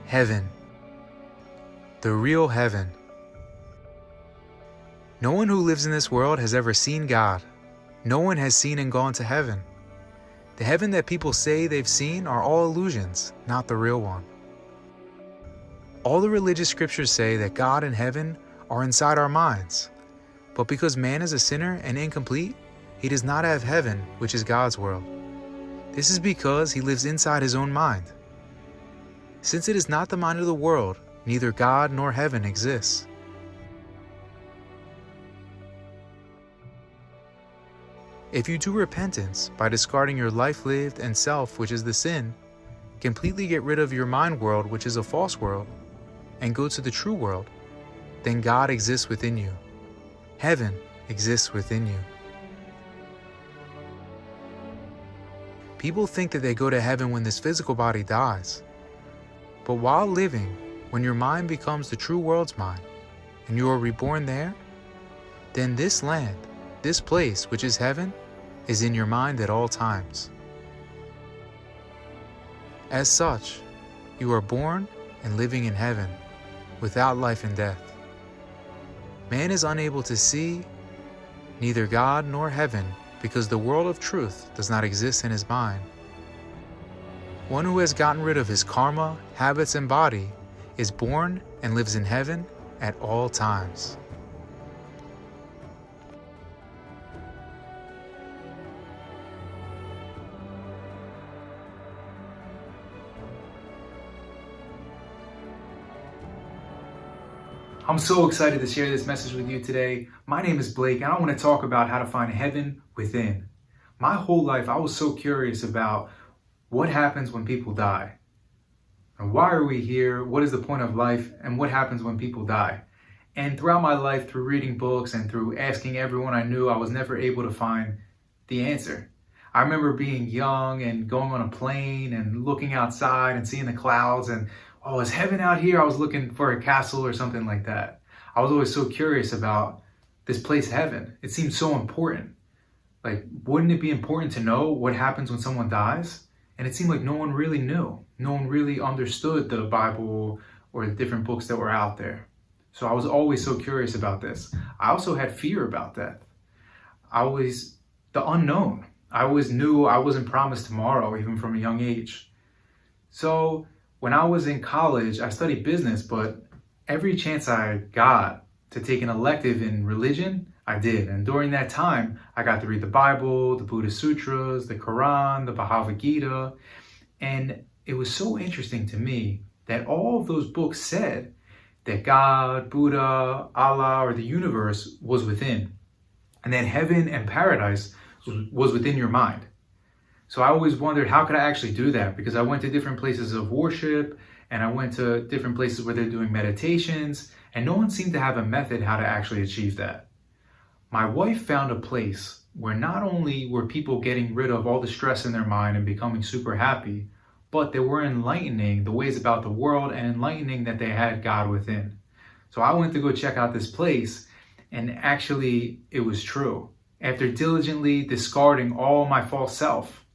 Heaven. The real heaven. No one who lives in this world has ever seen God. No one has seen and gone to heaven. The heaven that people say they've seen are all illusions, not the real one. All the religious scriptures say that God and heaven are inside our minds. But because man is a sinner and incomplete, he does not have heaven, which is God's world. This is because he lives inside his own mind. Since it is not the mind of the world, neither God nor heaven exists. If you do repentance by discarding your life lived and self, which is the sin, completely get rid of your mind world, which is a false world, and go to the true world, then God exists within you. Heaven exists within you. People think that they go to heaven when this physical body dies. But while living, when your mind becomes the true world's mind, and you are reborn there, then this land, this place, which is heaven, is in your mind at all times. As such, you are born and living in heaven, without life and death. Man is unable to see neither God nor heaven because the world of truth does not exist in his mind. One who has gotten rid of his karma, habits, and body is born and lives in heaven at all times. I'm so excited to share this message with you today. My name is Blake, and I want to talk about how to find heaven within. My whole life, I was so curious about what happens when people die. And why are we here? What is the point of life? And what happens when people die? And throughout my life, through reading books and through asking everyone I knew, I was never able to find the answer. I remember being young and going on a plane and looking outside and seeing the clouds and, oh, is heaven out here? I was looking for a castle or something like that. I was always so curious about this place, heaven. It seemed so important. Like, wouldn't it be important to know what happens when someone dies? And it seemed like no one really knew. No one really understood the Bible or the different books that were out there. So I was always so curious about this. I also had fear about death. The unknown. I always knew I wasn't promised tomorrow, even from a young age. So when I was in college, I studied business, but every chance I got to take an elective in religion, I did. And during that time, I got to read the Bible, the Buddhist Sutras, the Quran, the Bhagavad Gita. And it was so interesting to me that all of those books said that God, Buddha, Allah, or the universe was within. And that heaven and paradise was within your mind. So I always wondered, how could I actually do that? Because I went to different places of worship and I went to different places where they're doing meditations, and no one seemed to have a method how to actually achieve that. My wife found a place where not only were people getting rid of all the stress in their mind and becoming super happy, but they were enlightening the ways about the world and enlightening that they had God within. So I went to go check out this place, and actually it was true. After diligently discarding all my false self,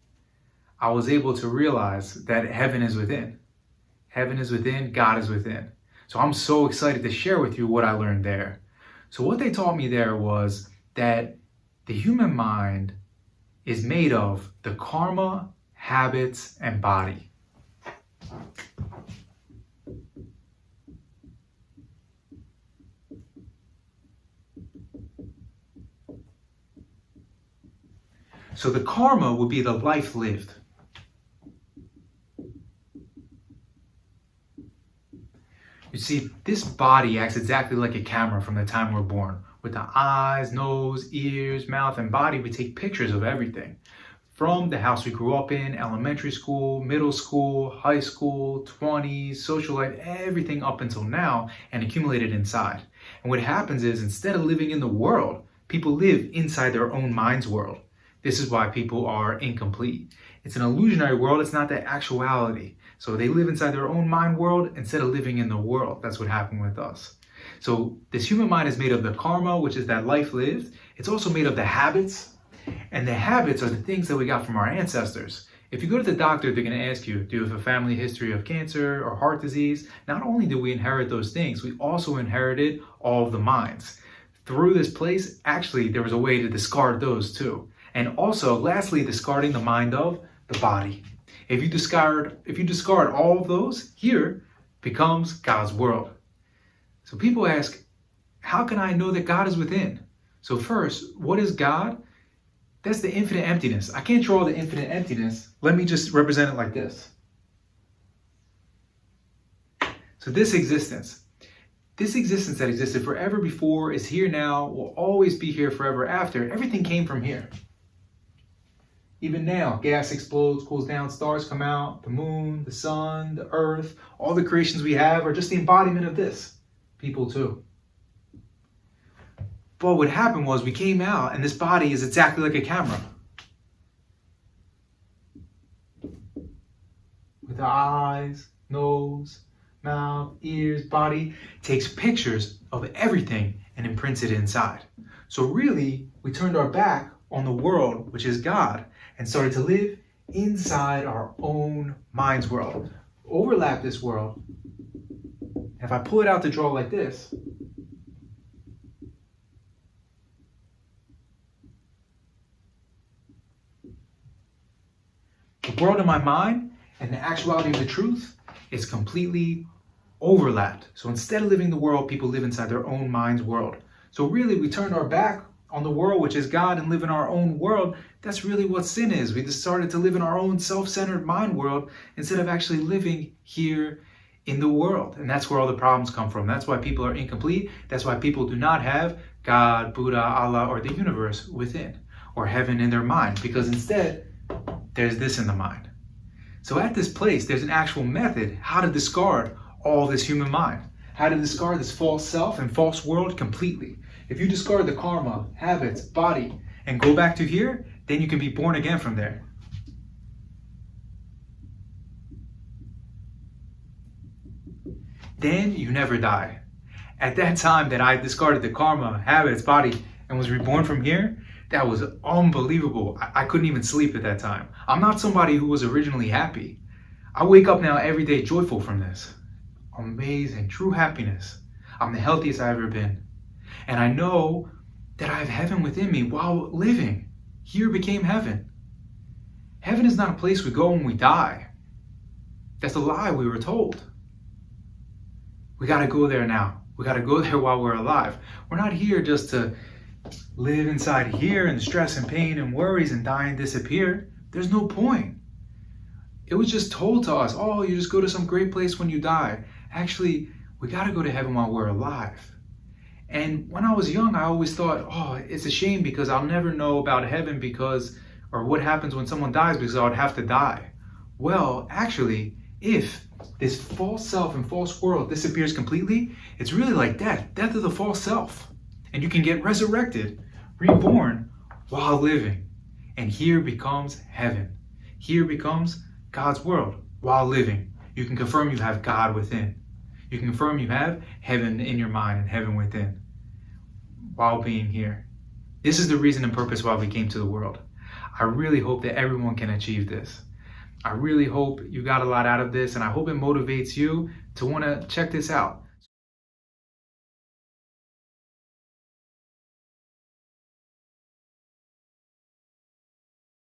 I was able to realize that heaven is within. Heaven is within, God is within. So I'm so excited to share with you what I learned there. So what they taught me there was that the human mind is made of the karma, habits, and body. So the karma would be the life lived. You see, this body acts exactly like a camera from the time we're born. With the eyes, nose, ears, mouth, and body, we take pictures of everything. From the house we grew up in, elementary school, middle school, high school, 20s, social life, everything up until now, and accumulated inside. And what happens is, instead of living in the world, people live inside their own mind's world. This is why people are incomplete. It's an illusionary world, it's not the actuality. So they live inside their own mind world instead of living in the world. That's what happened with us. So this human mind is made of the karma, which is that life lived. It's also made of the habits. And the habits are the things that we got from our ancestors. If you go to the doctor, they're going to ask you, do you have a family history of cancer or heart disease? Not only do we inherit those things, we also inherited all of the minds. Through this place, actually, there was a way to discard those too. And also, lastly, discarding the mind of the body. If you discard all of those, here becomes God's world. So people ask, how can I know that God is within? So first, what is God? That's the infinite emptiness. I can't draw the infinite emptiness. Let me just represent it like this. So this existence that existed forever before, is here now, will always be here forever after. Everything came from here. Even now, gas explodes, cools down, stars come out, the moon, the sun, the earth, all the creations we have are just the embodiment of this. People too. But what happened was we came out and this body is exactly like a camera. With the eyes, nose, mouth, ears, body, takes pictures of everything and imprints it inside. So really, we turned our back on the world, which is God, and started to live inside our own mind's world. Overlap this world. And if I pull it out to draw like this, the world in my mind and the actuality of the truth is completely overlapped. So instead of living the world, people live inside their own mind's world. So really, we turned our back on the world, which is God, and live in our own world. That's really what sin is. We just started to live in our own self-centered mind world instead of actually living here in the world. And that's where all the problems come from. That's why people are incomplete. That's why people do not have God, Buddha, Allah, or the universe within, or heaven in their mind, because instead, there's this in the mind. So at this place, there's an actual method how to discard all this human mind, how to discard this false self and false world completely. If you discard the karma, habits, body, and go back to here, then you can be born again from there. Then you never die. At that time that I discarded the karma, habits, body, and was reborn from here, that was unbelievable. I couldn't even sleep at that time. I'm not somebody who was originally happy. I wake up now every day joyful from this. Amazing, true happiness. I'm the healthiest I've ever been. And I know that I have heaven within me while living. Here became heaven. Heaven is not a place we go when we die. That's a lie we were told. We got to go there now. We got to go there while we're alive. We're not here just to live inside here and stress and pain and worries and die and disappear. There's no point. It was just told to us, oh, you just go to some great place when you die. Actually, we got to go to heaven while we're alive. And when I was young, I always thought, oh, it's a shame because I'll never know about heaven or what happens when someone dies because I would have to die. Well, actually, if this false self and false world disappears completely, it's really like death of the false self. And you can get resurrected, reborn while living. And here becomes heaven. Here becomes God's world while living. You can confirm you have God within. You can confirm you have heaven in your mind and heaven within while being here. This is the reason and purpose why we came to the world. I really hope that everyone can achieve this. I really hope you got a lot out of this, and I hope it motivates you to want to check this out.